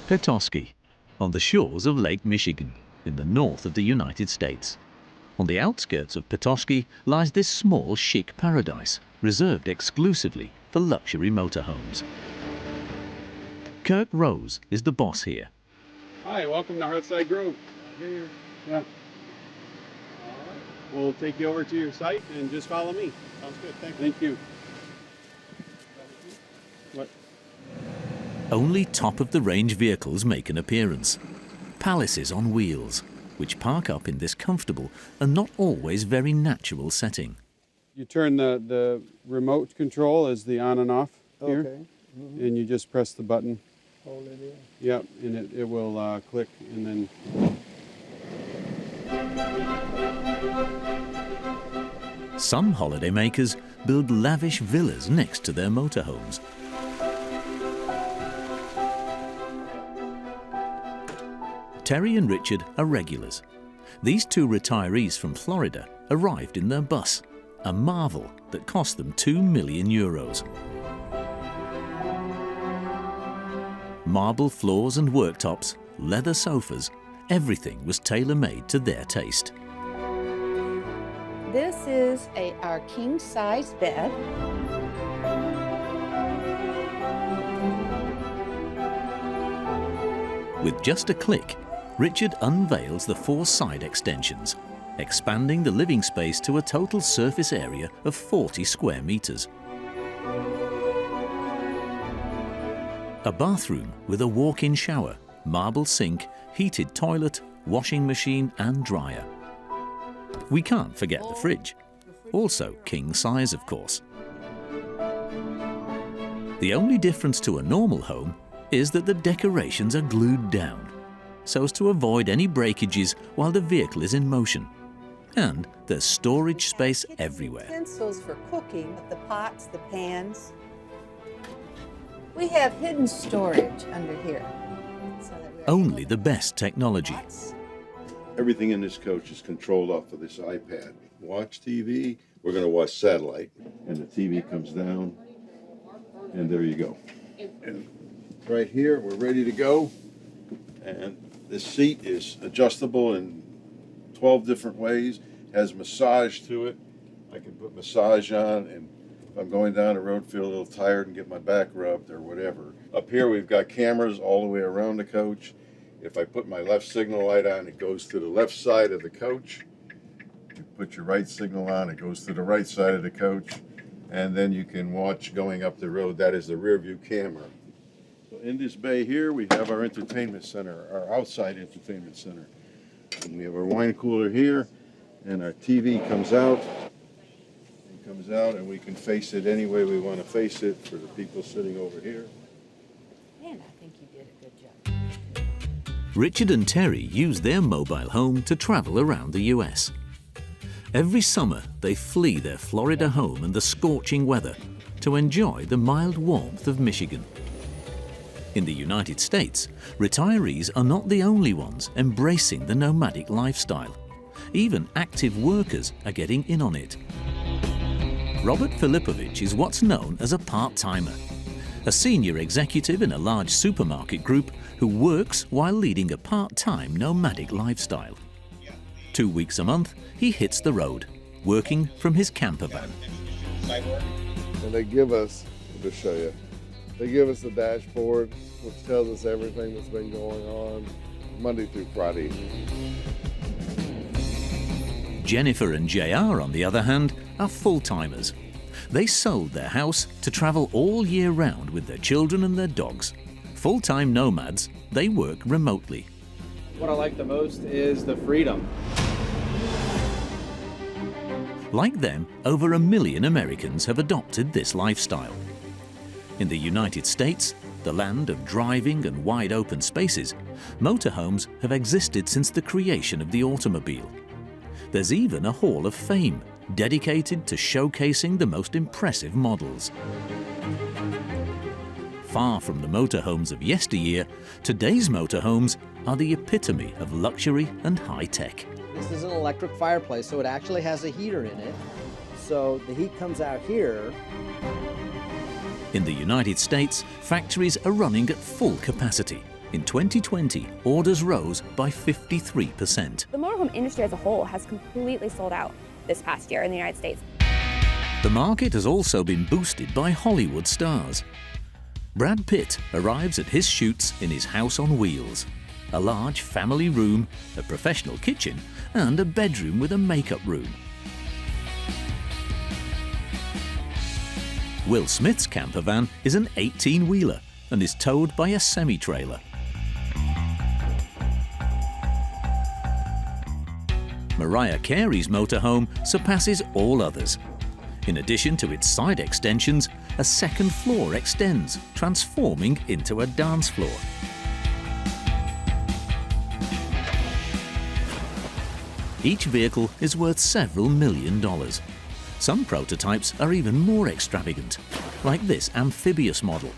Petoskey, on the shores of Lake Michigan, in the north of the United States. On the outskirts of Petoskey lies this small chic paradise, reserved exclusively for luxury motorhomes. Kirk Rose is the boss here. Hi, welcome to Hearthside Grove. Yeah. We'll take you over to your site and just follow me. Sounds good, thank you. What? Only top-of-the-range vehicles make an appearance. Palaces on wheels, which park up in this comfortable and not always very natural setting. You turn the remote control as the on and off here, Okay. Mm-hmm. and you just press the button. Hold it in. Yep, and it will click, and then... Some holidaymakers build lavish villas next to their motorhomes. Terri and Richard are regulars. These two retirees from Florida arrived in their bus, a marvel that cost them €2 million. Marble floors and worktops, leather sofas, everything was tailor-made to their taste. This is our king-size bed. With just a click, Richard unveils the 4 side extensions, expanding the living space to a total surface area of 40 square meters. A bathroom with a walk-in shower, marble sink, heated toilet, washing machine and dryer. We can't forget the fridge, also king size of course. The only difference to a normal home is that the decorations are glued down, so as to avoid any breakages while the vehicle is in motion. And there's storage space everywhere. Utensils for cooking, the pots, the pans. We have hidden storage under here. So that we're Only the best technology. Everything in this coach is controlled off of this iPad. Watch TV, we're going to watch satellite, and the TV comes down, and there you go. And right here, we're ready to go, and this seat is adjustable in 12 different ways, has massage to it. I can put massage on, and if I'm going down the road, feel a little tired and get my back rubbed or whatever. Up here, we've got cameras all the way around the coach. If I put my left signal light on, it goes to the left side of the coach. You put your right signal on, it goes to the right side of the coach. And then you can watch going up the road. That is the rear view camera. So in this bay here, we have our entertainment center, our outside entertainment center. And we have our wine cooler here, and our TV comes out. It comes out, and we can face it any way we want to face it for the people sitting over here. Man, I think you did a good job. Richard and Terri use their mobile home to travel around the US. Every summer, they flee their Florida home and the scorching weather to enjoy the mild warmth of Michigan. In the United States, retirees are not the only ones embracing the nomadic lifestyle. Even active workers are getting in on it. Robert Filipovich is what's known as a part-timer, a senior executive in a large supermarket group who works while leading a part-time nomadic lifestyle. 2 weeks a month, he hits the road, working from his camper van. And they give us, I'll just show you, they give us the dashboard, which tells us everything that's been going on Monday through Friday. Jennifer and JR, on the other hand, are full-timers. They sold their house to travel all year round with their children and their dogs. Full-time nomads, they work remotely. What I like the most is the freedom. Like them, over 1 million Americans have adopted this lifestyle. In the United States, the land of driving and wide open spaces, motorhomes have existed since the creation of the automobile. There's even a Hall of Fame dedicated to showcasing the most impressive models. Far from the motorhomes of yesteryear, today's motorhomes are the epitome of luxury and high-tech. This is an electric fireplace, so it actually has a heater in it. So the heat comes out here. In the United States, factories are running at full capacity, In 2020, orders rose by 53%. The motorhome industry as a whole has completely sold out this past year in the United States. The market has also been boosted by Hollywood stars. Brad Pitt arrives at his shoots in his house on wheels. A large family room, a professional kitchen, and a bedroom with a makeup room. Will Smith's camper van is an 18-wheeler and is towed by a semi-trailer. Mariah Carey's motorhome surpasses all others. In addition to its side extensions, a second floor extends, transforming into a dance floor. Each vehicle is worth several $1 million. Some prototypes are even more extravagant, like this amphibious model.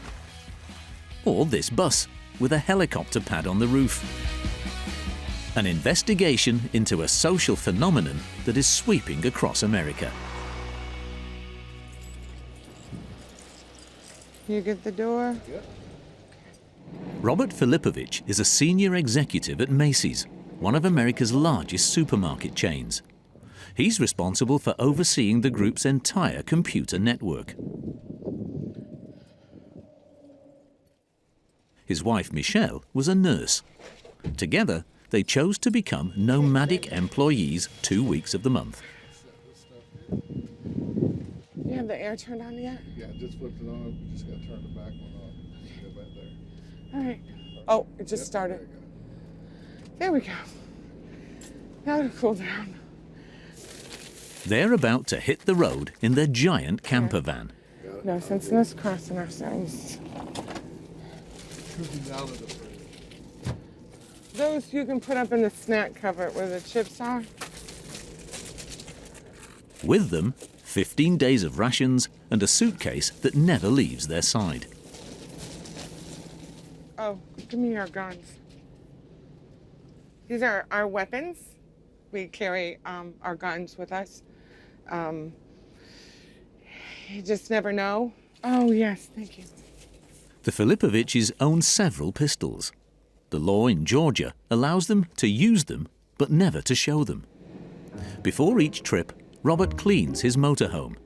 Or this bus, with a helicopter pad on the roof. An investigation into a social phenomenon that is sweeping across America. You get the door? Yep. Robert Filipovich is a senior executive at Macy's, one of America's largest supermarket chains. He's responsible for overseeing the group's entire computer network. His wife, Michelle, was a nurse. Together, they chose to become nomadic employees 2 weeks of the month. You have the air turned on yet? Yeah, just flipped it on. You just got to turn the back one on. Go back there. All right. Oh, it just started. There we go. Now it'll cool down. They're about to hit the road in their giant camper van. No sense crossing our signs. Out of the fridge. Those you can put up in the snack cupboard where the chips are. With them, 15 days of rations and a suitcase that never leaves their side. Oh, give me our guns. These are our weapons. We carry our guns with us. You just never know. Oh, yes, thank you. The Filipoviches own several pistols. The law in Georgia allows them to use them, but never to show them. Before each trip, Robert cleans his motorhome,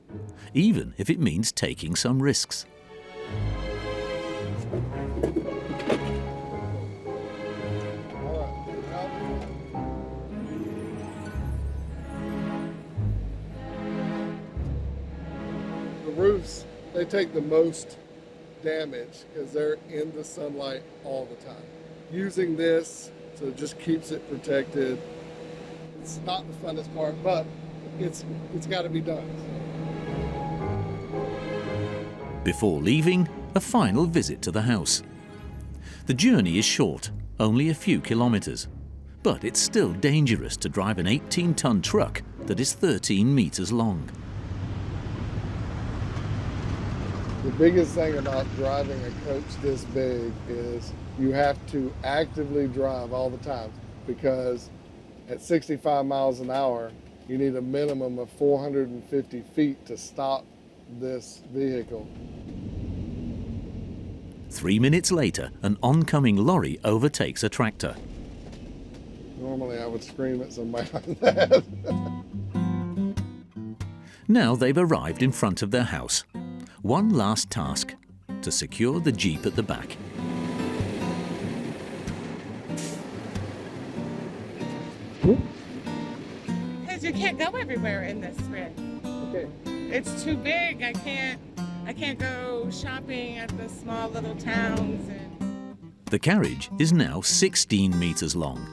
even if it means taking some risks. The roofs, they take the most damage because they're in the sunlight all the time. Using this, so it just keeps it protected. It's not the funnest part, but it's got to be done. Before leaving, a final visit to the house. The journey is short, only a few kilometers, but it's still dangerous to drive an 18-ton truck that is 13 meters long. The biggest thing about driving a coach this big is you have to actively drive all the time, because at 65 miles an hour, you need a minimum of 450 feet to stop this vehicle. 3 minutes later, an oncoming lorry overtakes a tractor. Normally I would scream at somebody like that. Now they've arrived in front of their house. One last task, to secure the Jeep at the back. Because you can't go everywhere in this rig. Okay. It's too big. I can't go shopping at the small little towns. The carriage is now 16 meters long,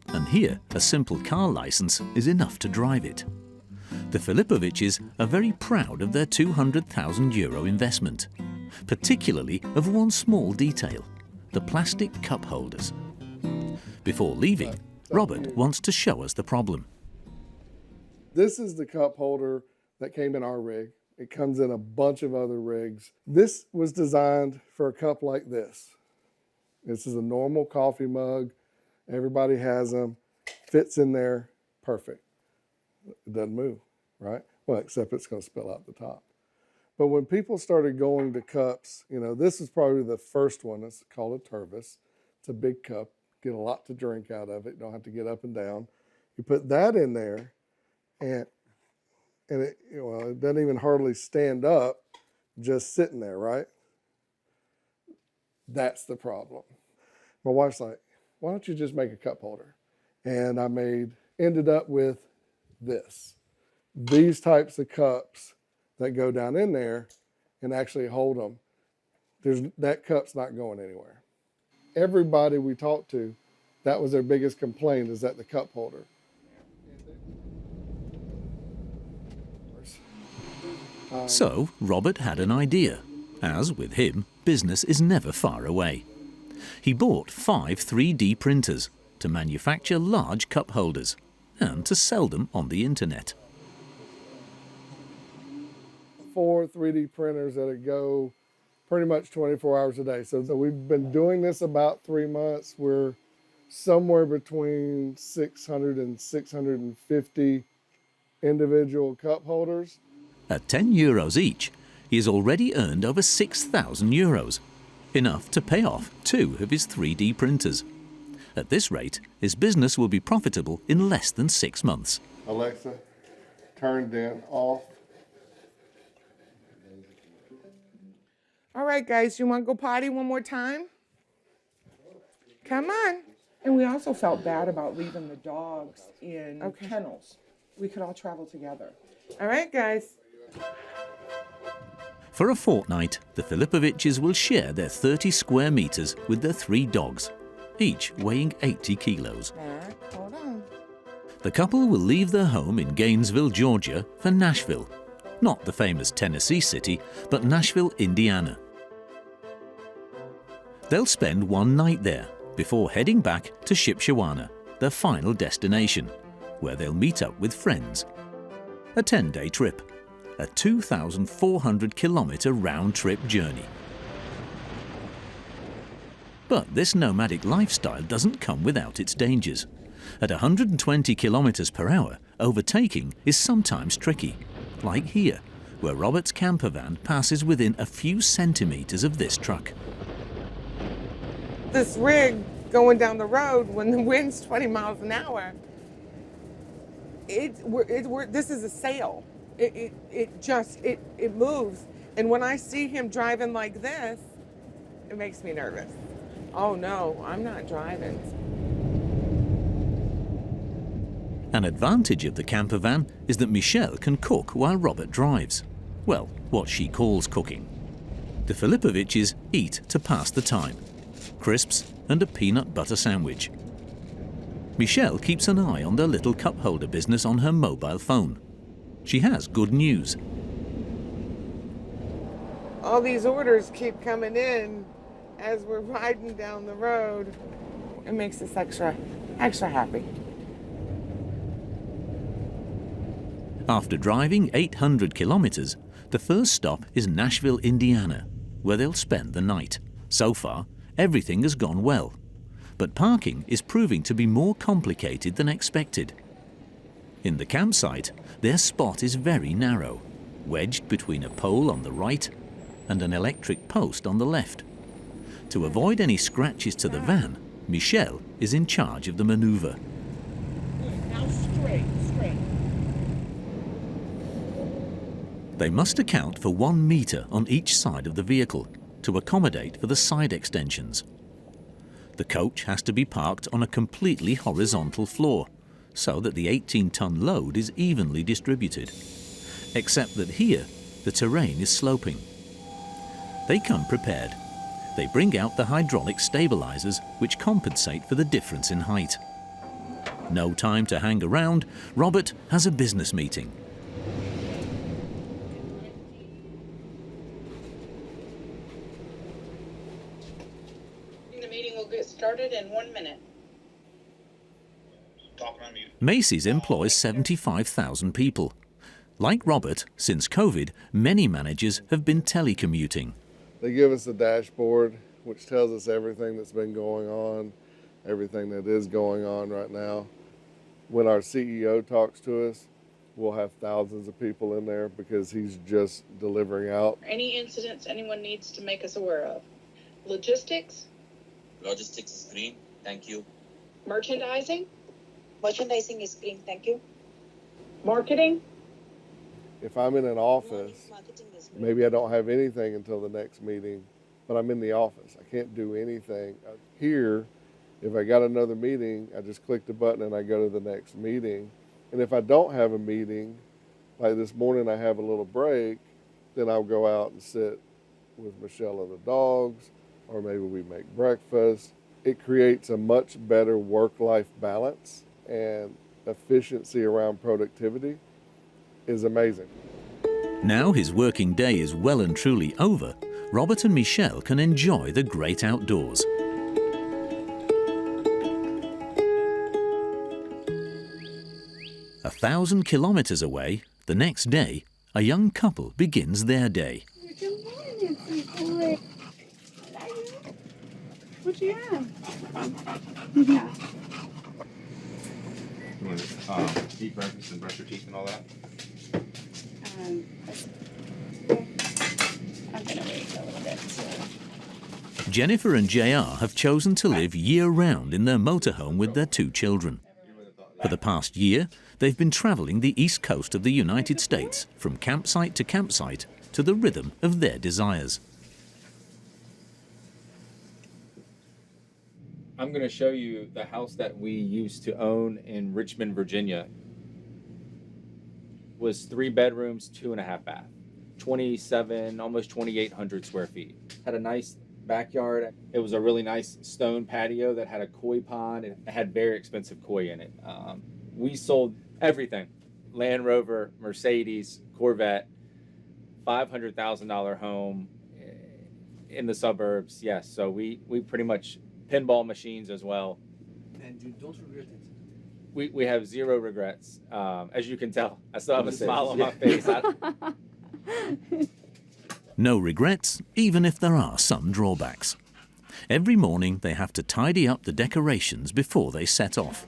and here a simple car license is enough to drive it. The Filipoviches are very proud of their €200,000 investment, particularly of one small detail, the plastic cup holders. Before leaving, Robert wants to show us the problem. This is the cup holder that came in our rig. It comes in a bunch of other rigs. This was designed for a cup like this. This is a normal coffee mug. Everybody has them. Fits in there, perfect. It doesn't move, right? Well, except it's going to spill out the top. But when people started going to cups, you know, this is probably the first one. It's called a Tervis. It's a big cup. Get a lot to drink out of it. Don't have to get up and down. You put that in there, and it, well, it doesn't even hardly stand up, just sitting there, right? That's the problem. My wife's like, why don't you just make a cup holder? And I ended up with these types of cups that go down in there and actually hold them. That cup's not going anywhere. Everybody we talked to, that was their biggest complaint, is that the cup holder. So Robert had an idea. As with him, business is never far away. He bought 5 3D printers to manufacture large cup holders and to sell them on the internet. 4 3D printers that go pretty much 24 hours a day. So we've been doing this about 3 months. We're somewhere between 600 and 650 individual cup holders. At €10 each, he has already earned over €6,000, enough to pay off 2 of his 3D printers. At this rate, his business will be profitable in less than 6 months. Alexa, turn den off. All right, guys, you want to go potty one more time? Come on. And we also felt bad about leaving the dogs in kennels. We could all travel together. All right, guys. For a fortnight, the Filipoviches will share their 30 square meters with their 3 dogs, each weighing 80 kilos. All right, hold on. The couple will leave their home in Gainesville, Georgia, for Nashville. Not the famous Tennessee city, but Nashville, Indiana. They'll spend 1 night there before heading back to Shipshewana, their final destination, where they'll meet up with friends. A 10-day trip, a 2,400-kilometer round-trip journey. But this nomadic lifestyle doesn't come without its dangers. At 120 kilometers per hour, overtaking is sometimes tricky, like here, where Robert's camper van passes within a few centimeters of this truck. This rig going down the road when the wind's 20 miles an hour, this is a sail. It moves. And when I see him driving like this, it makes me nervous. Oh no, I'm not driving. An advantage of the camper van is that Michelle can cook while Robert drives. Well, what she calls cooking. The Filipoviches eat to pass the time. Crisps and a peanut butter sandwich. Michelle keeps an eye on their little cup holder business on her mobile phone. She has good news. All these orders keep coming in as we're riding down the road. It makes us extra happy. After driving 800 kilometers, the first stop is Nashville, Indiana, where they'll spend the night. So far, everything has gone well, but parking is proving to be more complicated than expected. In the campsite, their spot is very narrow, wedged between a pole on the right and an electric post on the left. To avoid any scratches to the van, Michelle is in charge of the maneuver. Now straight. They must account for 1 meter on each side of the vehicle to accommodate for the side extensions. The coach has to be parked on a completely horizontal floor, so that the 18-ton load is evenly distributed, except that here the terrain is sloping. They come prepared. They bring out the hydraulic stabilizers which compensate for the difference in height. No time to hang around, Robert has a business meeting. The meeting will get started in 1 minute. Macy's employs 75,000 people. Like Robert, since COVID, many managers have been telecommuting. They give us a dashboard which tells us everything that's been going on, everything that is going on right now. When our CEO talks to us, we'll have thousands of people in there because he's just delivering out. Any incidents anyone needs to make us aware of. Logistics, Logistics is green. Thank you. Merchandising? Merchandising is green, thank you. Marketing? If I'm in an office, maybe I don't have anything until the next meeting, but I'm in the office. I can't do anything. Here, if I got another meeting, I just click the button and I go to the next meeting. And if I don't have a meeting, like this morning I have a little break, then I'll go out and sit with Michelle and the dogs, or maybe we make breakfast. It creates a much better work-life balance, and efficiency around productivity is amazing. Now his working day is well and truly over, Robert and Michelle can enjoy the great outdoors. A 1,000 kilometers away, the next day, a young couple begins their day. Good morning, sweet boy. What you have? Yeah. You want to eat breakfast and brush your teeth and all that? I'm gonna wait a little bit. Jennifer and JR have chosen to live year-round in their motorhome with their 2 children. For the past year, they've been traveling the east coast of the United States from campsite to campsite to the rhythm of their desires. I'm going to show you the house that we used to own in Richmond, Virginia. It was 3 bedrooms, 2.5 bath, 27, almost 2,800 square feet. Had a nice backyard. It was a really nice stone patio that had a koi pond. It had very expensive koi in it. We sold everything: Land Rover, Mercedes, Corvette, $500,000 home in the suburbs. Yes, so we pretty much pinball machines as well. And you don't regret it? We have 0 regrets. As you can tell, I still have a smile on my face. No regrets, even if there are some drawbacks. Every morning they have to tidy up the decorations before they set off.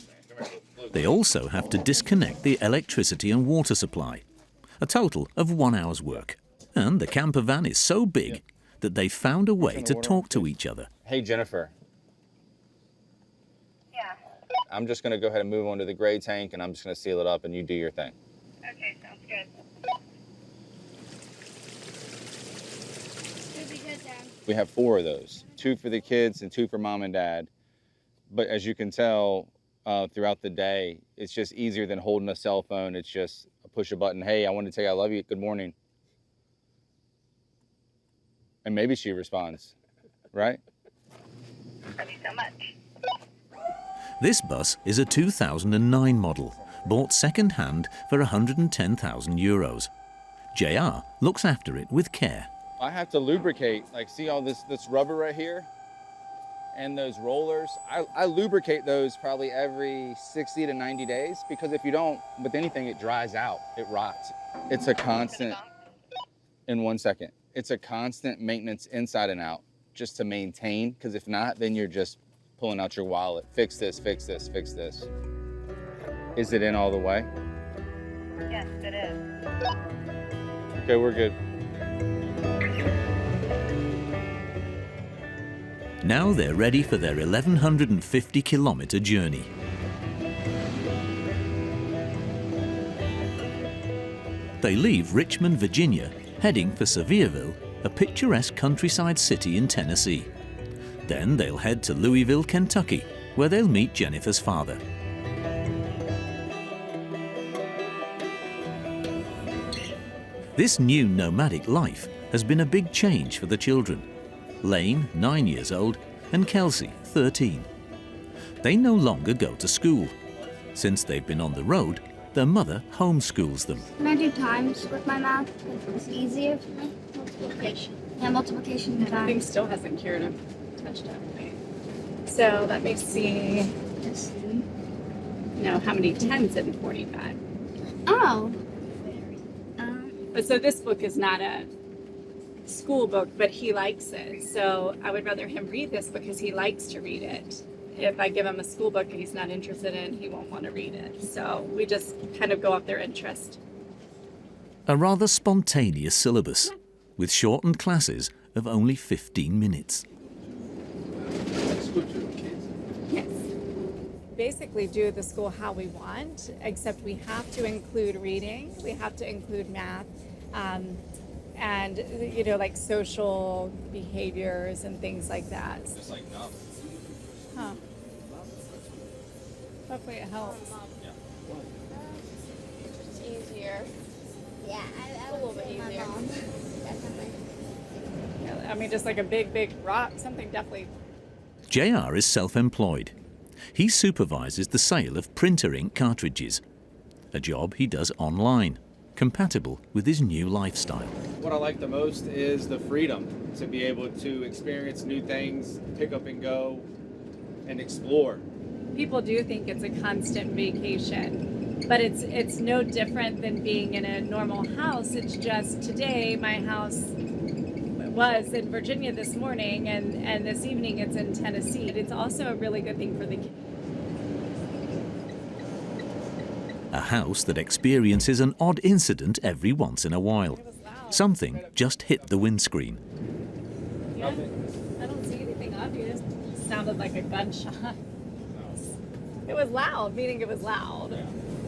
They also have to disconnect the electricity and water supply, a total of 1 hour's work. And the camper van is so big that they've found a way to talk to each other. Hey, Jennifer. Yeah. I'm just going to go ahead and move on to the gray tank, and I'm just going to seal it up, and you do your thing. Okay, sounds good. We have 4 of those, 2 for the kids and 2 for mom and dad. But as you can tell, throughout the day, it's just easier than holding a cell phone. It's just a push a button. Hey, I want to tell you I love you. Good morning. And maybe she responds, right? Love you so much. This bus is a 2009 model, bought second-hand for €110,000. JR looks after it with care. I have to lubricate, like see all this rubber right here and those rollers. I lubricate those probably every 60 to 90 days, because if you don't, with anything, it dries out, it rots. It's a constant, in 1 second, it's a constant maintenance inside and out just to maintain, because if not, then you're just pulling out your wallet. Fix this, fix this, fix this. Is it in all the way? Yes, it is. Okay, we're good. Now they're ready for their 1,150-kilometer journey. They leave Richmond, Virginia, heading for Sevierville, a picturesque countryside city in Tennessee. Then they'll head to Louisville, Kentucky, where they'll meet Jennifer's father. This new nomadic life has been a big change for the children. Lane, 9 years old, and Kelsey, 13. They no longer go to school. Since they've been on the road, their mother homeschools them. Can I do times with my math? It's easier for me. Multiplication. Yeah, multiplication and I think times. still hasn't cured him. Touchdown. So let me see. No, how many 10s in 45? Oh. But so this book is not a school book, but he likes it. So I would rather him read this because he likes to read it. If I give him a school book and he's not interested in, he won't want to read it. So we just kind of go off their interest. A rather spontaneous syllabus, with shortened classes of only 15 minutes. Let's go to basically do the school how we want, except we have to include reading, we have to include math, and you know, like social behaviors and things like that. Just like numbers. Huh. Hopefully it helps. Yeah. It's easier. Yeah, I A little bit my easier. mom. Definitely. I mean, just like a big rock, something definitely. JR is self-employed. He supervises the sale of printer ink cartridges, a job he does online, compatible with his new lifestyle. What I like the most is the freedom to be able to experience new things, pick up and go, and explore. People do think it's a constant vacation, but it's no different than being in a normal house. It's just today my house was in Virginia this morning, and this evening it's in Tennessee. It's also a really good thing for the kids. A house that experiences an odd incident every once in a while. Something just hit the windscreen. Yeah, I don't see anything obvious. It sounded like a gunshot. It was loud, meaning it was loud.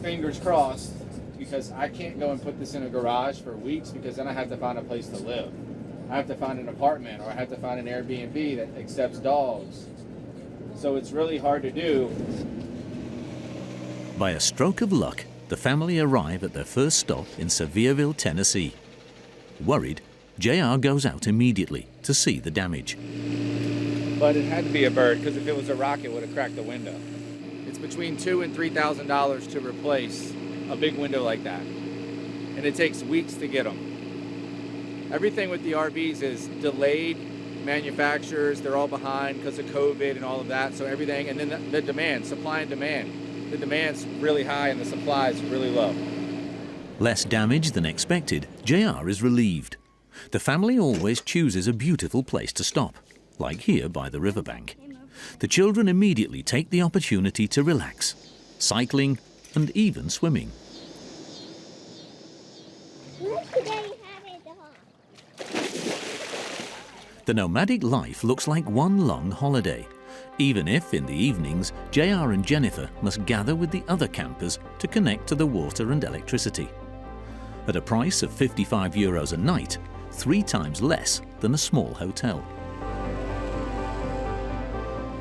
Fingers crossed, because I can't go and put this in a garage for weeks, because then I have to find a place to live. I have to find an apartment, or I have to find an Airbnb that accepts dogs. So it's really hard to do. By a stroke of luck, the family arrive at their first stop in Sevierville, Tennessee. Worried, JR goes out immediately to see the damage. But it had to be a bird, because if it was a rock, it would have cracked the window. It's between $2,000 and $3,000 to replace a big window like that. And it takes weeks to get them. Everything with the RVs is delayed. Manufacturers, they're all behind because of COVID and all of that. So everything, and then the demand, supply and demand. The demand's really high and the supply is really low. Less damage than expected, JR is relieved. The family always chooses a beautiful place to stop, like here by the riverbank. The children immediately take the opportunity to relax, cycling and even swimming. The nomadic life looks like one long holiday, even if in the evenings JR and Jennifer must gather with the other campers to connect to the water and electricity. At a price of €55 a night, 3 times less than a small hotel.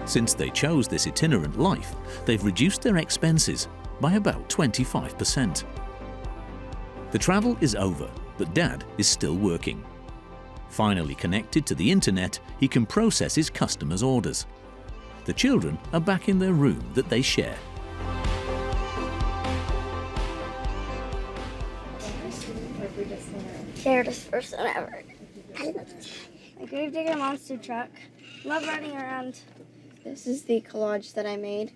Since they chose this itinerant life, they've reduced their expenses by about 25%. The travel is over, but Dad is still working. Finally connected to the internet, he can process his customers' orders. The children are back in their room that they share. Fairest person ever. I love this. I could take a monster truck. Love riding around. This is the collage that I made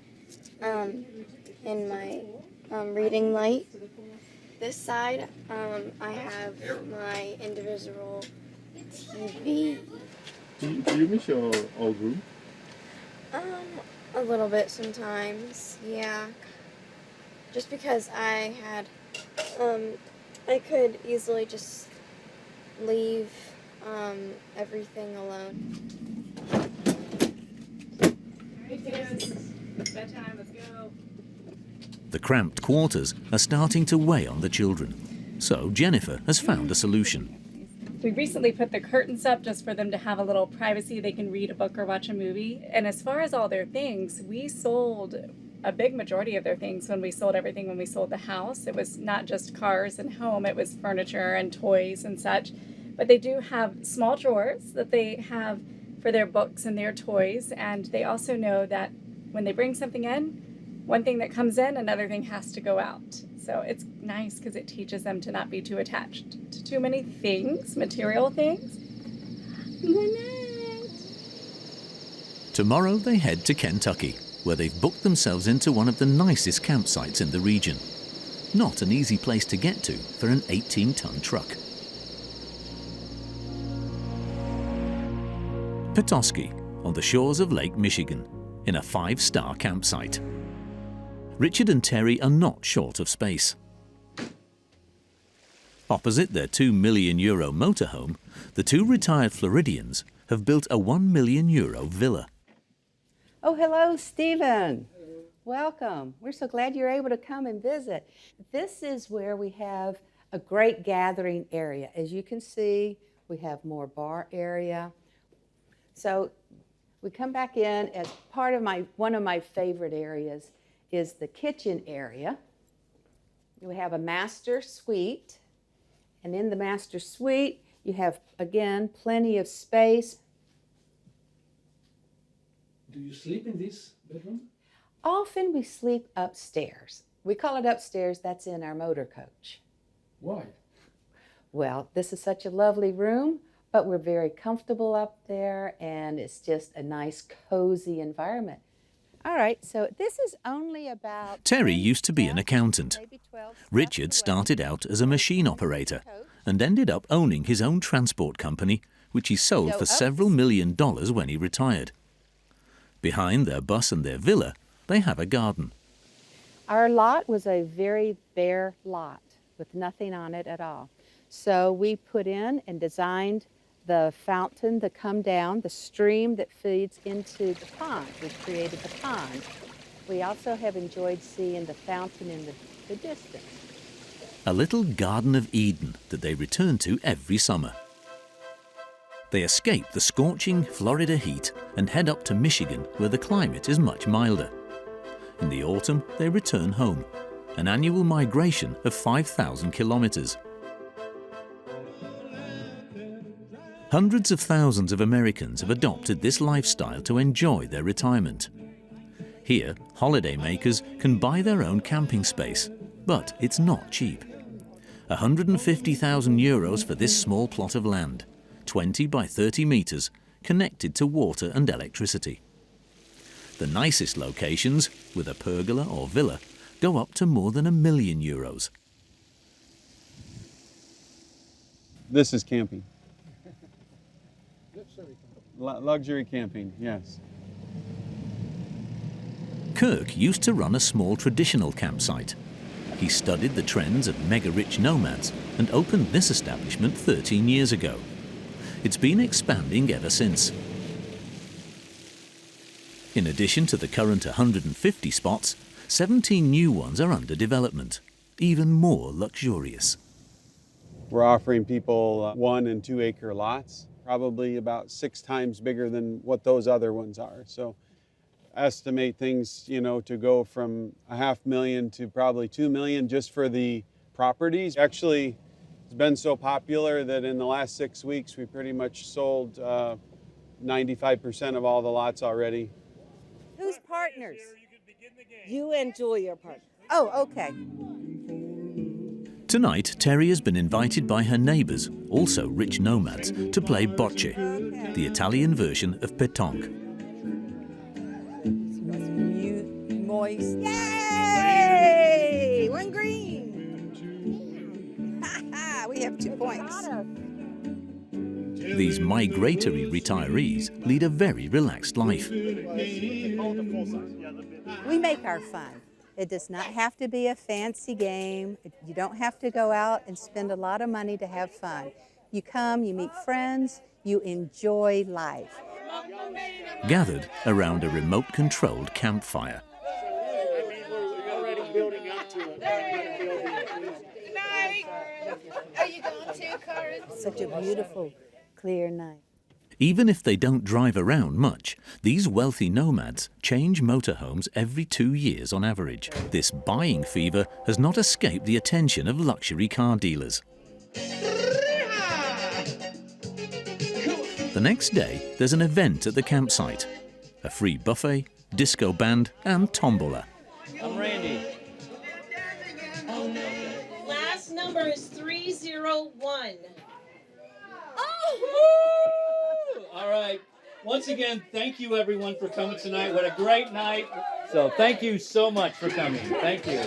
in my reading light. This side, I have my indivisible TV. Do you miss your old room? A little bit sometimes, yeah. Just because I had, I could easily just leave everything alone. Bedtime, let's go. The cramped quarters are starting to weigh on the children, so Jennifer has found a solution. We recently put the curtains up just for them to have a little privacy. They can read a book or watch a movie. And as far as all their things, we sold a big majority of their things when we sold everything when we sold the house. It was not just cars and home, it was furniture and toys and such. But they do have small drawers that they have for their books and their toys. And they also know that when they bring something in, one thing that comes in, another thing has to go out. So it's nice because it teaches them to not be too attached to too many things, material things. Tomorrow they head to Kentucky, where they've booked themselves into one of the nicest campsites in the region. Not an easy place to get to for an 18-ton truck. Petoskey, on the shores of Lake Michigan, in a 5-star campsite. Richard and Terri are not short of space. Opposite their €2 million motorhome, the 2 retired Floridians have built a €1 million villa. Oh, hello, Stephen. Welcome. We're so glad you're able to come and visit. This is where we have a great gathering area. As you can see, we have more bar area. So we come back in as part of one of my favorite areas is the kitchen area. We have a master suite, and in the master suite, you have, again, plenty of space. Do you sleep in this bedroom? Often we sleep upstairs. We call it upstairs, that's in our motor coach. Why? Well, this is such a lovely room, but we're very comfortable up there, and it's just a nice, cozy environment. All right, so this is only about... Terry used to be an accountant. Richard started out as a machine operator and ended up owning his own transport company, which he sold for several $1 million when he retired. Behind their bus and their villa, they have a garden. Our lot was a very bare lot with nothing on it at all. So we put in and designed the fountain that come down, the stream that feeds into the pond. We created the pond. We also have enjoyed seeing the fountain in the distance. A little Garden of Eden that they return to every summer. They escape the scorching Florida heat and head up to Michigan, where the climate is much milder. In the autumn, they return home, an annual migration of 5,000 kilometers. Hundreds of thousands of Americans have adopted this lifestyle to enjoy their retirement. Here, holidaymakers can buy their own camping space, but it's not cheap. 150,000 euros for this small plot of land, 20 by 30 meters, connected to water and electricity. The nicest locations, with a pergola or villa, go up to more than €1 million. This is camping. Luxury camping, yes. Kirk used to run a small traditional campsite. He studied the trends of mega-rich nomads and opened this establishment 13 years ago. It's been expanding ever since. In addition to the current 150 spots, 17 new ones are under development, even more luxurious. We're offering people 1 and 2 acre lots, probably about 6 times bigger than what those other ones are. So estimate things, to go from $500,000 to probably $2 million just for the properties. Actually, it's been so popular that in the last 6 weeks, we pretty much sold 95% of all the lots already. Who's partners? You enjoy your partner. Oh, okay. Tonight, Terry has been invited by her neighbours, also rich nomads, to play bocce, the Italian version of pétanque. Moist. Yay! 1 green. We have 2 points. These migratory retirees lead a very relaxed life. We make our fun. It does not have to be a fancy game. You don't have to go out and spend a lot of money to have fun. You come, you meet friends, you enjoy life. Gathered around a remote-controlled campfire. Are you going to, Corin? Such a beautiful, clear night. Even if they don't drive around much, these wealthy nomads change motorhomes every 2 years on average. This buying fever has not escaped the attention of luxury car dealers. The next day, there's an event at the campsite. A free buffet, disco band, and tombola. I'm Randy. Last number is 301. All right. Once again, thank you everyone for coming tonight. What a great night. So thank you so much for coming. Thank you.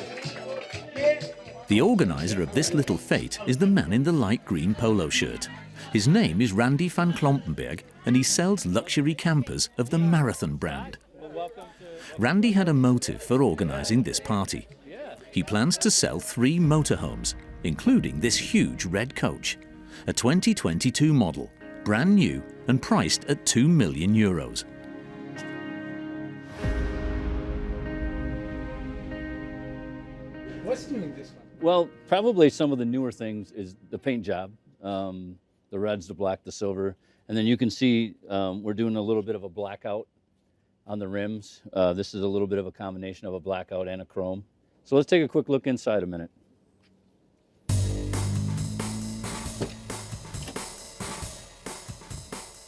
The organizer of this little fete is the man in the light green polo shirt. His name is Randy van Klompenberg, and he sells luxury campers of the Marathon brand. Randy had a motive for organizing this party. He plans to sell 3 motorhomes, including this huge red coach, a 2022 model, brand new and priced at €2 million. What's doing this one? Well, probably some of the newer things is the paint job, the reds, the black, the silver. And then you can see we're doing a little bit of a blackout on the rims. This is a little bit of a combination of a blackout and a chrome. So let's take a quick look inside a minute.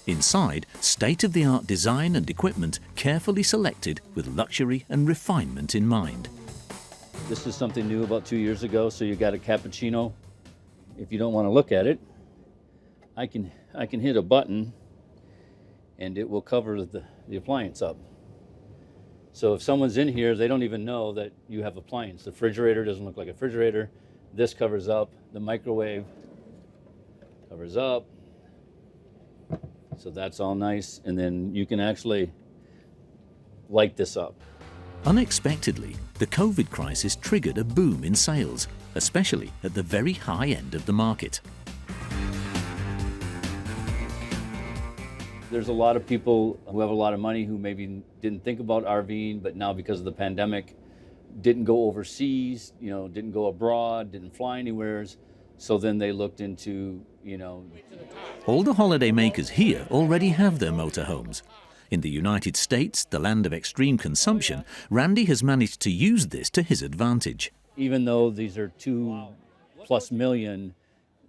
Inside, state-of-the-art design and equipment carefully selected with luxury and refinement in mind. This is something new about 2 years ago, so you got a cappuccino. If you don't want to look at it, I can hit a button and it will cover the appliance up. So if someone's in here, they don't even know that you have appliance. The refrigerator doesn't look like a refrigerator. This covers up. The microwave covers up. So that's all nice. And then you can actually light this up. Unexpectedly, the COVID crisis triggered a boom in sales, especially at the very high end of the market. There's a lot of people who have a lot of money who maybe didn't think about RVing, but now because of the pandemic, didn't go overseas, didn't go abroad, didn't fly anywhere. So then they looked into, All the holiday makers here already have their motorhomes. In the United States, the land of extreme consumption, Randy has managed to use this to his advantage. Even though these are 2+ million,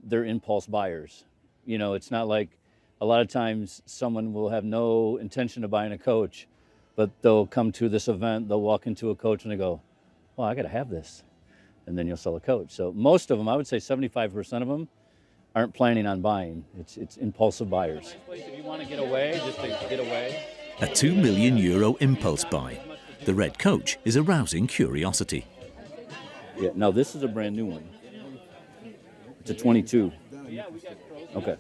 they're impulse buyers. It's not like a lot of times someone will have no intention of buying a coach, but they'll come to this event, they'll walk into a coach and they go, well, I got to have this. And then you'll sell a coach. So most of them, I would say 75% of them, aren't planning on buying. It's impulsive buyers. If you want to get away, just to get away. A €2 million impulse buy. The red coach is arousing curiosity. Yeah, no, this is a brand new one. It's a 22. Okay.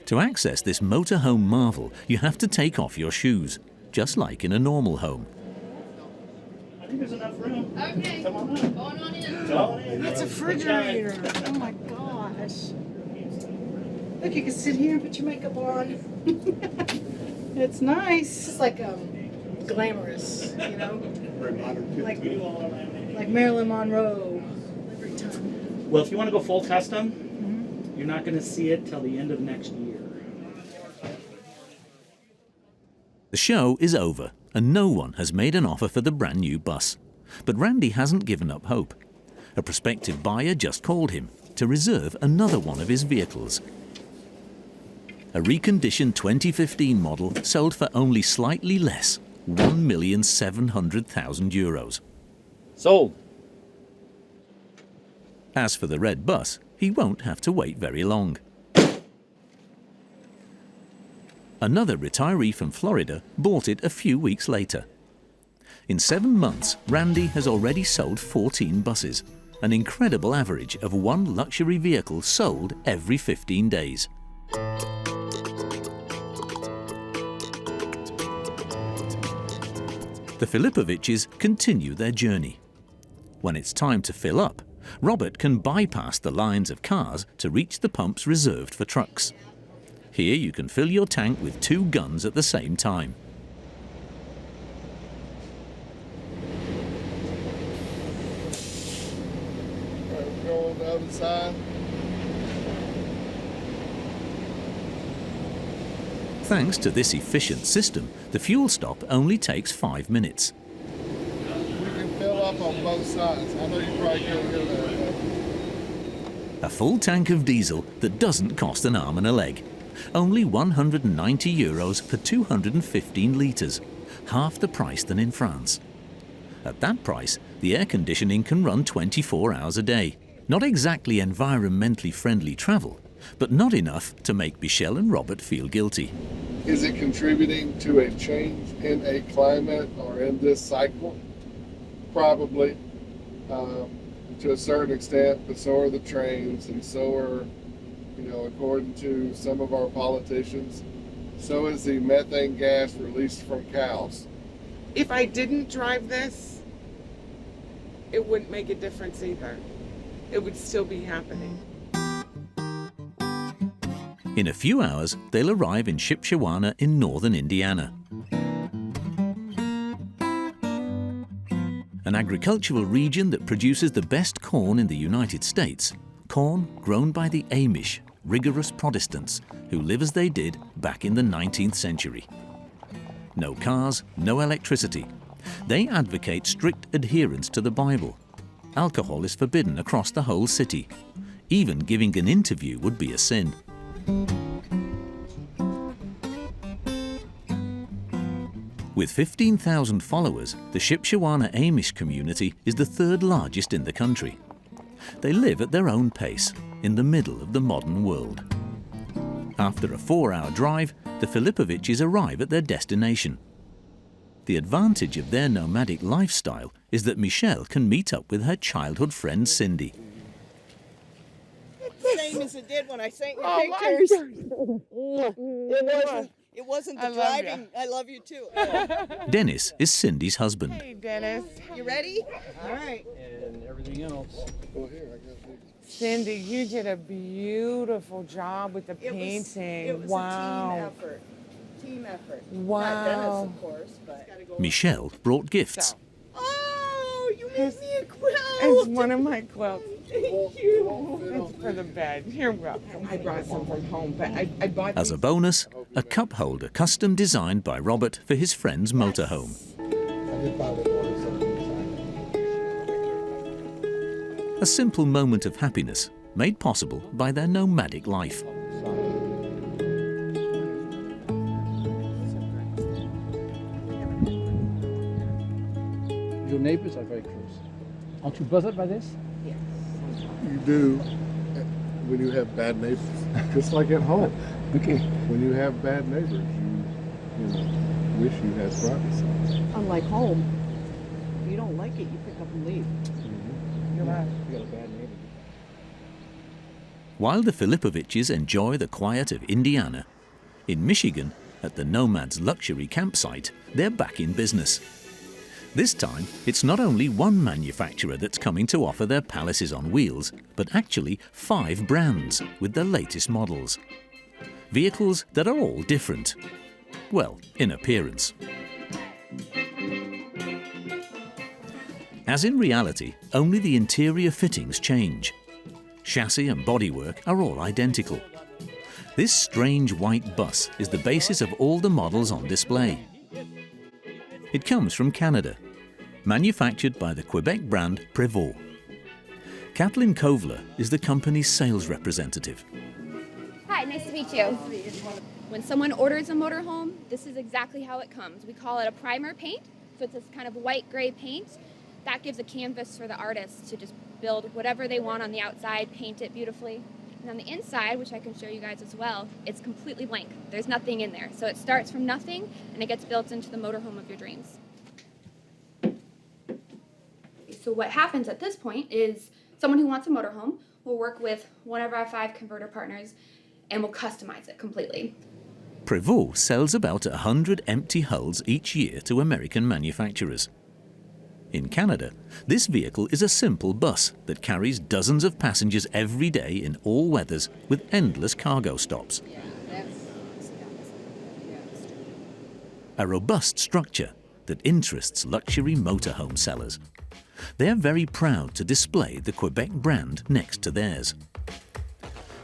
To access this motorhome marvel, you have to take off your shoes, just like in a normal home. I think there's enough room. Okay, Come on going on in. It's a refrigerator. Oh my gosh. Look, you can sit here and put your makeup on. It's nice. It's like glamorous, Very modern. like Marilyn Monroe. Every time. Well, if you want to go full custom, you're not going to see it till the end of next year. The show is over, and no one has made an offer for the brand new bus. But Randy hasn't given up hope. A prospective buyer just called him to reserve another one of his vehicles. A reconditioned 2015 model sold for only slightly less, €1,700,000. Sold. As for the red bus, he won't have to wait very long. Another retiree from Florida bought it a few weeks later. In 7 months, Randy has already sold 14 buses, an incredible average of one luxury vehicle sold every 15 days. The Filipoviches continue their journey. When it's time to fill up, Robert can bypass the lines of cars to reach the pumps reserved for trucks. Here you can fill your tank with 2 guns at the same time. Go on the other side. Thanks to this efficient system, the fuel stop only takes 5 minutes. We can fill up on both sides. I know you probably can't hear that. A full tank of diesel that doesn't cost an arm and a leg. Only €190 for 215 litres, half the price than in France. At that price, the air conditioning can run 24 hours a day. Not exactly environmentally friendly travel, but not enough to make Michelle and Robert feel guilty. Is it contributing to a change in a climate or in this cycle? Probably, to a certain extent, but so are the trains, and so are, according to some of our politicians, so is the methane gas released from cows. If I didn't drive this, it wouldn't make a difference either. It would still be happening. In a few hours, they'll arrive in Shipshewana in northern Indiana. An an agricultural region that produces the best corn in the United States, corn grown by the Amish, rigorous Protestants who live as they did back in the 19th century. No cars, no electricity. They advocate strict adherence to the Bible. Alcohol is forbidden across the whole city. Even giving an interview would be a sin. With 15,000 followers, the Shipshewana Amish community is the third largest in the country. They live at their own pace, in the middle of the modern world. After a 4-hour drive, the Filipoviches arrive at their destination. The advantage of their nomadic lifestyle is that Michelle can meet up with her childhood friend Cindy. Same as it did when I sent you pictures. It wasn't the driving. I love you too. Dennis is Cindy's husband. Hey, Dennis. You ready? All right. And everything else. Cindy, you did a beautiful job with the painting. It was wow. a team effort. Team effort. Wow. Not Dennis, of course, but. Michelle brought gifts. Oh, you made me a quilt. It's one of my quilts. Thank you. It's for the bed. You're welcome. I brought some from home, but I bought As a bonus, a cup holder custom designed by Robert for his friend's motorhome. A simple moment of happiness made possible by their nomadic life. Your neighbors are very close. Aren't you bothered by this? You do when you have bad neighbors, just like at home. Okay. When you have bad neighbors, you wish you had privacy. Unlike home, if you don't like it, you pick up and leave. You're right. You got a bad neighbor. While the Filipoviches enjoy the quiet of Indiana, in Michigan, at the Nomads luxury campsite, they're back in business. This time, it's not only one manufacturer that's coming to offer their palaces on wheels, but actually 5 brands with the latest models. Vehicles that are all different. Well, in appearance. As in reality, only the interior fittings change. Chassis and bodywork are all identical. This strange white bus is the basis of all the models on display. It comes from Canada, manufactured by the Quebec brand Prévost. Kathleen Kovler is the company's sales representative. Hi, nice to meet you. When someone orders a motorhome, this is exactly how it comes. We call it a primer paint, so it's this kind of white-gray paint. That gives a canvas for the artist to just build whatever they want on the outside, paint it beautifully. And on the inside, which I can show you guys as well, it's completely blank. There's nothing in there. So it starts from nothing, and it gets built into the motorhome of your dreams. So what happens at this point is someone who wants a motorhome will work with one of our 5 converter partners and will customize it completely. Prévost sells about 100 empty hulls each year to American manufacturers. In Canada, this vehicle is a simple bus that carries dozens of passengers every day in all weathers with endless cargo stops. A robust structure that interests luxury motorhome sellers. They're very proud to display the Quebec brand next to theirs.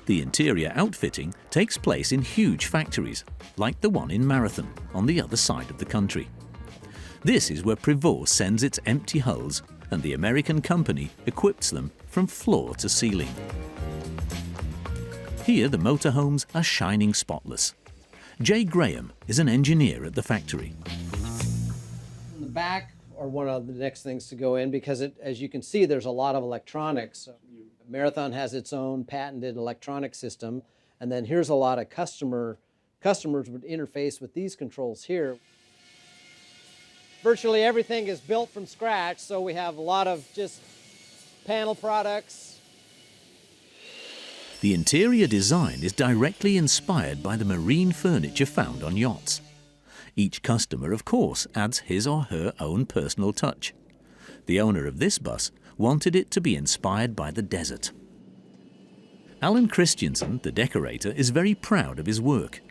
The interior outfitting takes place in huge factories, like the one in Marathon, on the other side of the country. This is where Prévost sends its empty hulls, and the American company equips them from floor to ceiling. Here the motorhomes are shining spotless. Jay Graham is an engineer at the factory. In the back are one of the next things to go in because, as you can see, there's a lot of electronics. Marathon has its own patented electronic system, and then here's a lot of customers would interface with these controls here. Virtually everything is built from scratch, so we have a lot of just panel products. The interior design is directly inspired by the marine furniture found on yachts. Each customer, of course, adds his or her own personal touch. The owner of this bus wanted it to be inspired by the desert. Alan Christiansen, the decorator, is very proud of his work.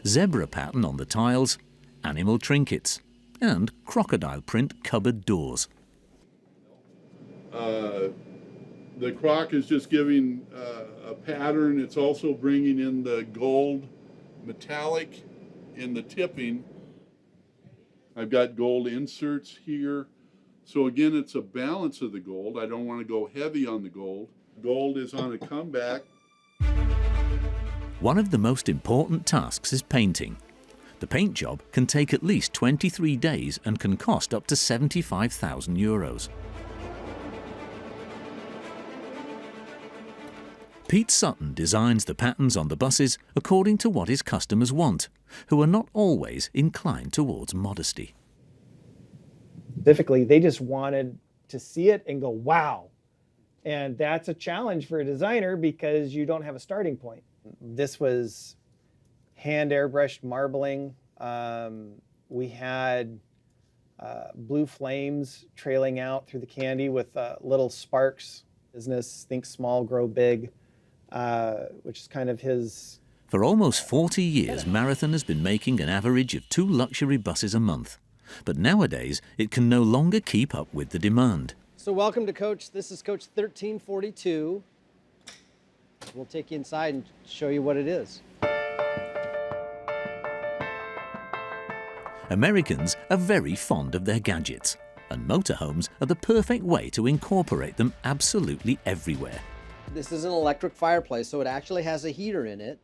Zebra pattern on the tiles, animal trinkets, and crocodile print cupboard doors. The crock is just giving a pattern. It's also bringing in the gold metallic in the tipping. I've got gold inserts here. So again, it's a balance of the gold. I don't want to go heavy on the gold. Gold is on a comeback. One of the most important tasks is painting. The paint job can take at least 23 days and can cost up to €75,000. Pete Sutton designs the patterns on the buses according to what his customers want, who are not always inclined towards modesty. Specifically, they just wanted to see it and go, wow. And that's a challenge for a designer because you don't have a starting point. This was hand airbrushed marbling. We had blue flames trailing out through the candy with little sparks. Business, think small, grow big, which is kind of his. For almost 40 years, Marathon has been making an average of 2 luxury buses a month. But nowadays, it can no longer keep up with the demand. So welcome to Coach. This is Coach 1342. We'll take you inside and show you what it is. Americans are very fond of their gadgets, and motorhomes are the perfect way to incorporate them absolutely everywhere. This is an electric fireplace, so it actually has a heater in it.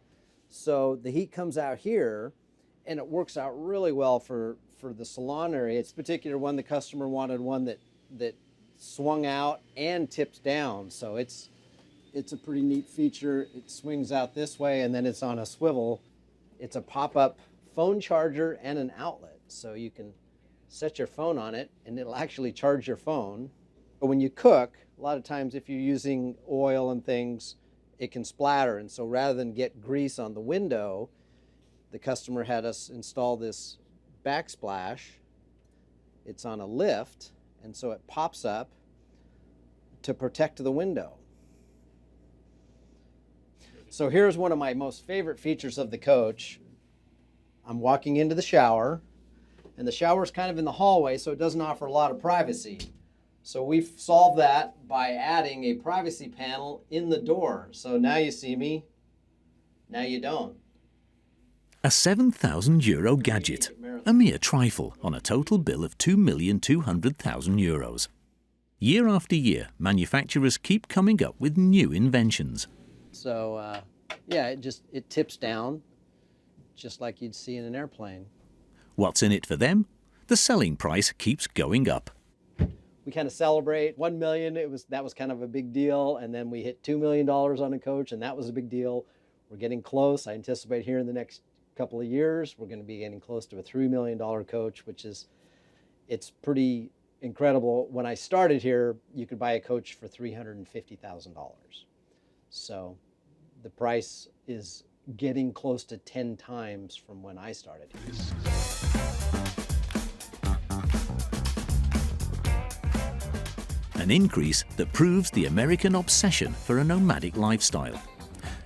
So the heat comes out here, and it works out really well for the salon area. It's particular one, the customer wanted one that swung out and tips down. So it's a pretty neat feature. It swings out this way, and then it's on a swivel. It's a pop-up phone charger and an outlet. So you can set your phone on it, and it'll actually charge your phone. But when you cook, a lot of times if you're using oil and things, it can splatter. And so rather than get grease on the window, the customer had us install this backsplash. It's on a lift, and so it pops up to protect the window. So here's one of my most favorite features of the Coach. I'm walking into the shower, and the shower's kind of in the hallway, so it doesn't offer a lot of privacy. So we've solved that by adding a privacy panel in the door. So now you see me, now you don't. A €7,000 gadget, a mere trifle on a total bill of €2,200,000. Year after year, manufacturers keep coming up with new inventions. So yeah, it tips down just like you'd see in an airplane. What's in it for them? The selling price keeps going up. We kind of celebrate 1 million. That was kind of a big deal, and then we hit $2 million on a Coach, and that was a big deal. We're getting close. I anticipate here in the next couple of years we're going to be getting close to a $3 million Coach, it's pretty incredible. When I started here, you could buy a Coach for $350,000. So the price is getting close to 10 times from when I started here. An increase that proves the American obsession for a nomadic lifestyle.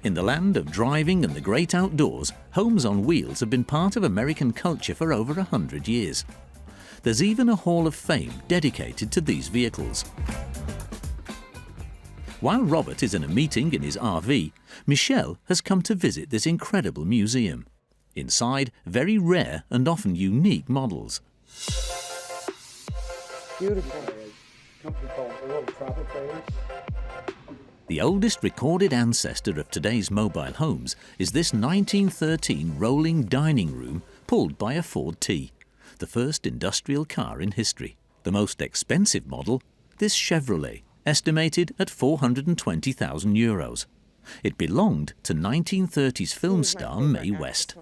In the land of driving and the great outdoors, homes on wheels have been part of American culture for over 100 years. There's even a Hall of Fame dedicated to these vehicles. While Robert is in a meeting in his RV, Michelle has come to visit this incredible museum. Inside, very rare and often unique models. Beautiful. Company called Entrepreneurship. The oldest recorded ancestor of today's mobile homes is this 1913 rolling dining room pulled by a Ford T, the first industrial car in history. The most expensive model, this Chevrolet, estimated at €420,000. It belonged to 1930s film star Mae West.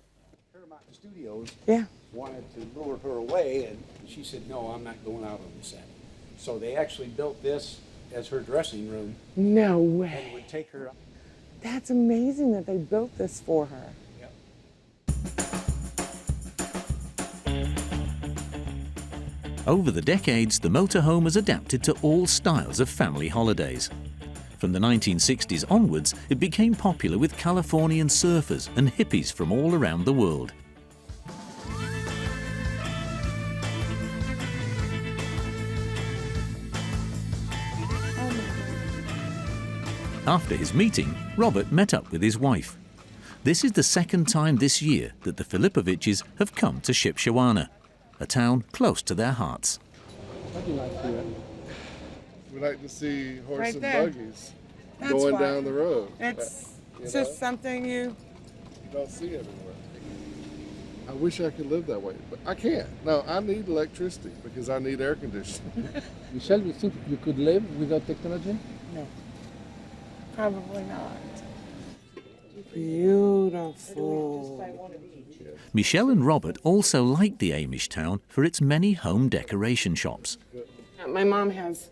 Studios Yeah. wanted to lure her away, and she said, no, I'm not going out on the set. So they actually built this as her dressing room. No And way. would take her. That's amazing that they built this for her. Over the decades, the motorhome has adapted to all styles of family holidays. From the 1960s onwards, it became popular with Californian surfers and hippies from all around the world. After his meeting, Robert met up with his wife. This is the second time this year that the Filipoviches have come to Shipshewana, a town close to their hearts. What do you like here? We like to see horse Right and there. buggies That's going fun. down the road. It's You just know? something you don't see everywhere. I wish I could live that way, but I can't. No, I need electricity because I need air conditioning. Michelle, you think you could live without technology? No. Probably not. Beautiful. Michelle and Robert also like the Amish town for its many home decoration shops. My mom has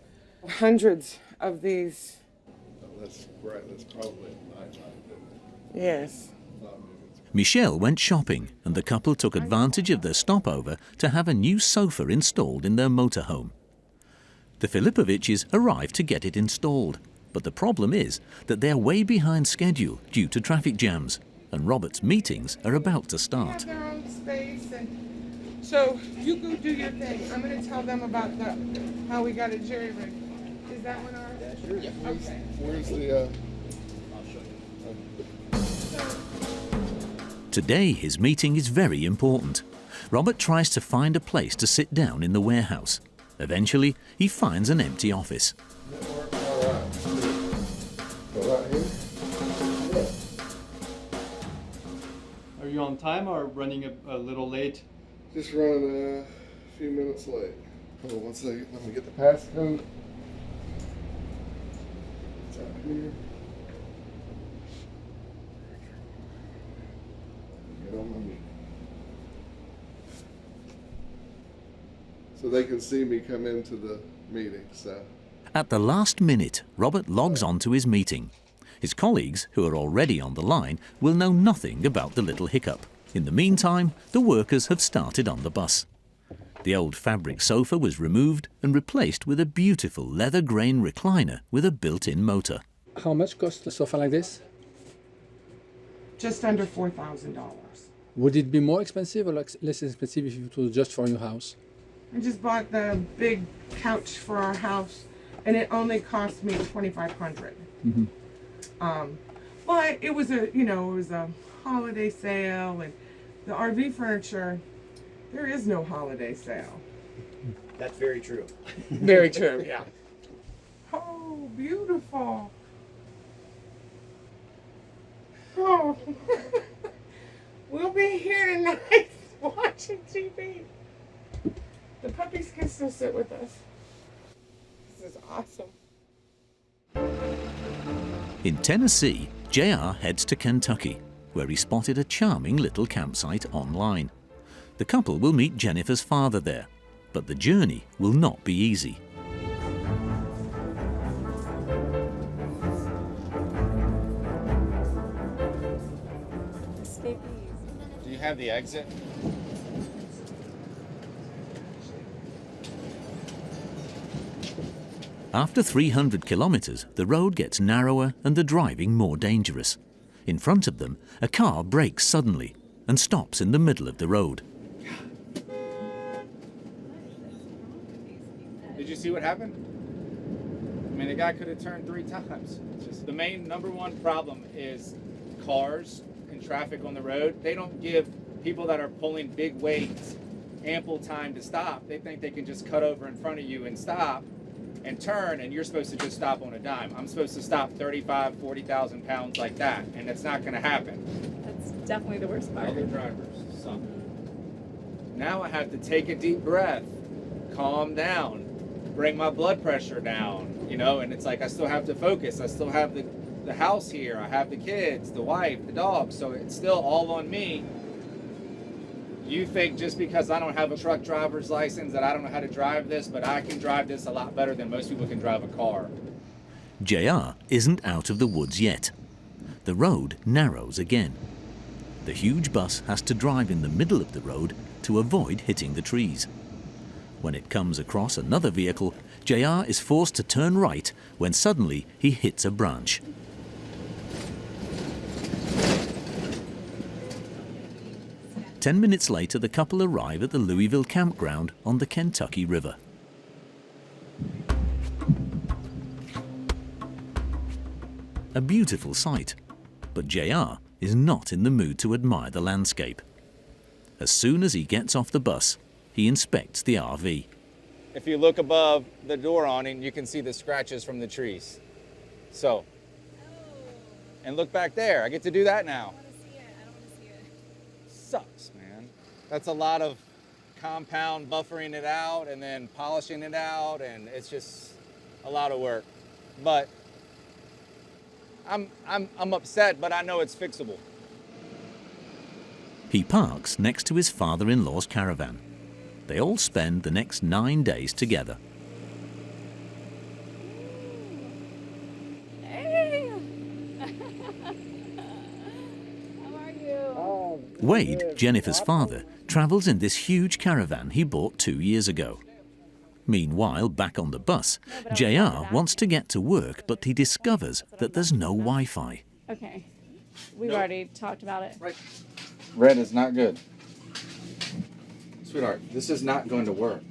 hundreds of these. That's right. That's probably at nighttime. Yes. Michelle went shopping and the couple took advantage of their stopover to have a new sofa installed in their motorhome. The Filipoviches arrived to get it installed, but the problem is that they're way behind schedule due to traffic jams, and Robert's meetings are about to They start. have their own space, and so you go do your thing. I'm going to tell them about how we got a jerry rig. Is that one ours? Sure. Yeah. Okay. Where's the? Today his meeting is very important. Robert tries to find a place to sit down in the warehouse. Eventually, he finds an empty office. Are you on time or running a little late? Just running a few minutes late. Hold on 1 second. Let me get the passcode. It's out here. Get on my meeting. So they can see me come into the meeting. So. At the last minute, Robert logs on to his meeting. His colleagues, who are already on the line, will know nothing about the little hiccup. In the meantime, the workers have started on the bus. The old fabric sofa was removed and replaced with a beautiful leather grain recliner with a built-in motor. How much costs a sofa like this? Just under $4,000. Would it be more expensive or less expensive if it was just for your house? I just bought the big couch for our house, and it only cost me $2,500. Mm-hmm. But it was a holiday sale, and the RV furniture, there is no holiday sale. That's very true. Very true, yeah. Oh, beautiful. Oh, we'll be here tonight watching TV. The puppies can still sit with us. This is awesome. In Tennessee, JR heads to Kentucky, where he spotted a charming little campsite online. The couple will meet Jennifer's father there, but the journey will not be easy. Do you have the exit? After 300 kilometers, the road gets narrower and the driving more dangerous. In front of them, a car brakes suddenly and stops in the middle of the road. Did you see what happened? I mean, the guy could have turned 3 times. It's just the main #1 problem is cars and traffic on the road. They don't give people that are pulling big weights ample time to stop. They think they can just cut over in front of you and stop and turn, and you're supposed to just stop on a dime. I'm supposed to stop 35, 40,000 pounds like that, and it's not gonna happen. That's definitely the worst part. Other drivers suck. Now I have to take a deep breath, calm down, bring my blood pressure down, and it's like I still have to focus. I still have the house here. I have the kids, the wife, the dog, so it's still all on me. You think just because I don't have a truck driver's license that I don't know how to drive this, but I can drive this a lot better than most people can drive a car. JR isn't out of the woods yet. The road narrows again. The huge bus has to drive in the middle of the road to avoid hitting the trees. When it comes across another vehicle, JR is forced to turn right when suddenly he hits a branch. Ten minutes later, the couple arrive at the Louisville campground on the Kentucky River. a beautiful sight. But JR is not in the mood to admire the landscape. As soon as he gets off the bus, he inspects the RV. If you look above the door awning, you can see the scratches from the trees. So, and look back there. I get to do that now. Sucks, man. That's a lot of compound buffering it out and then polishing it out, and it's just a lot of work. But I'm upset, but I know it's fixable. He parks next to his father-in-law's caravan. They all spend the next 9 days together. Hey! How are you? Wade, Jennifer's father, travels in this huge caravan he bought 2 years ago. Meanwhile, back on the bus, JR wants to get to work, but he discovers that there's no Wi-Fi. Okay. We've already talked about it. Right. Red is not good. Sweetheart, this is not going to work.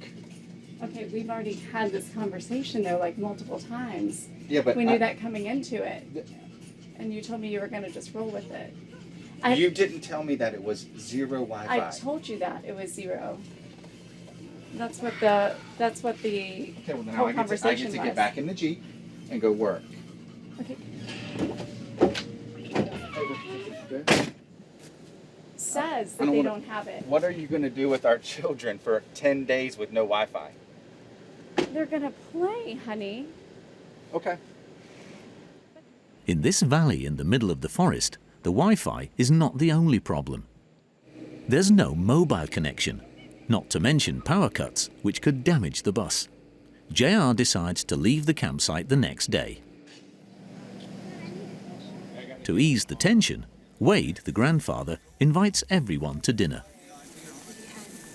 Okay, we've already had this conversation though, like multiple times. Yeah, but we knew that coming into it. And you told me you were going to just roll with it. You didn't tell me that it was zero Wi-Fi. I told you that it was 0. That's what the Okay, well, then whole I conversation get to was. get back in the Jeep and go work. Okay. Says that they don't have it. What are you going to do with our children for 10 days with no Wi-Fi? They're going to play, honey. Okay. In this valley in the middle of the forest, the Wi-Fi is not the only problem. There's no mobile connection, not to mention power cuts, which could damage the bus. JR decides to leave the campsite the next day. To ease the tension, Wade, the grandfather, invites everyone to dinner.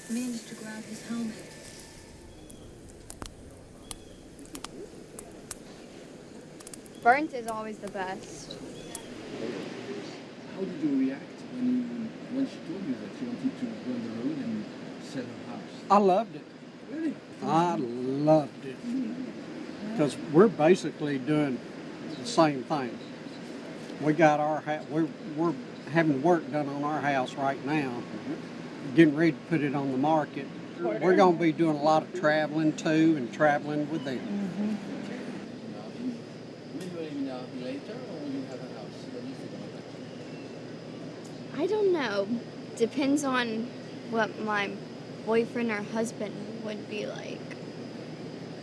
Managed to grab his helmet. Burnt is always the best. How did you react when she told you that she wanted to go on the road and sell her house? I loved it. Really? I loved it. Because we're basically doing the same thing. We got our house, we're having work done on our house right now, getting ready to put it on the market. We're going to be doing a lot of traveling too, and traveling with them. Will you live in a later or will you have a house? What do you think about that? I don't know. Depends on what my boyfriend or husband would be like.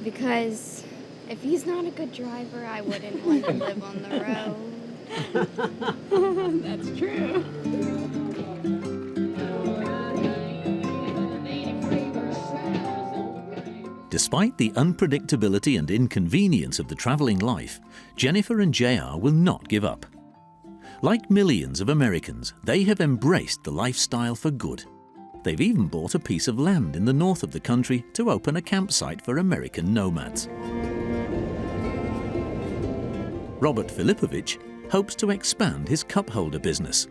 Because if he's not a good driver, I wouldn't want to live on the road. That's true. Despite the unpredictability and inconvenience of the traveling life, Jennifer and JR will not give up. Like millions of Americans, they have embraced the lifestyle for good. They've even bought a piece of land in the north of the country to open a campsite for American nomads. Robert Filipovich hopes to expand his cup holder business.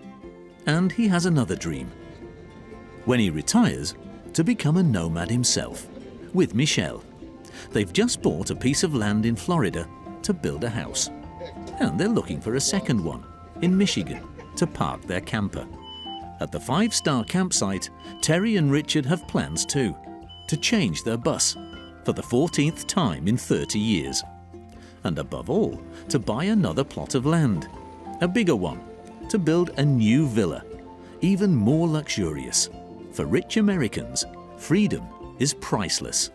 And he has another dream. When he retires, to become a nomad himself, with Michelle. They've just bought a piece of land in Florida to build a house. And they're looking for a second one in Michigan to park their camper. At the 5-star campsite, Terri and Richard have plans too, to change their bus for the 14th time in 30 years. And above all, to buy another plot of land, a bigger one, to build a new villa, even more luxurious. For rich Americans, freedom is priceless.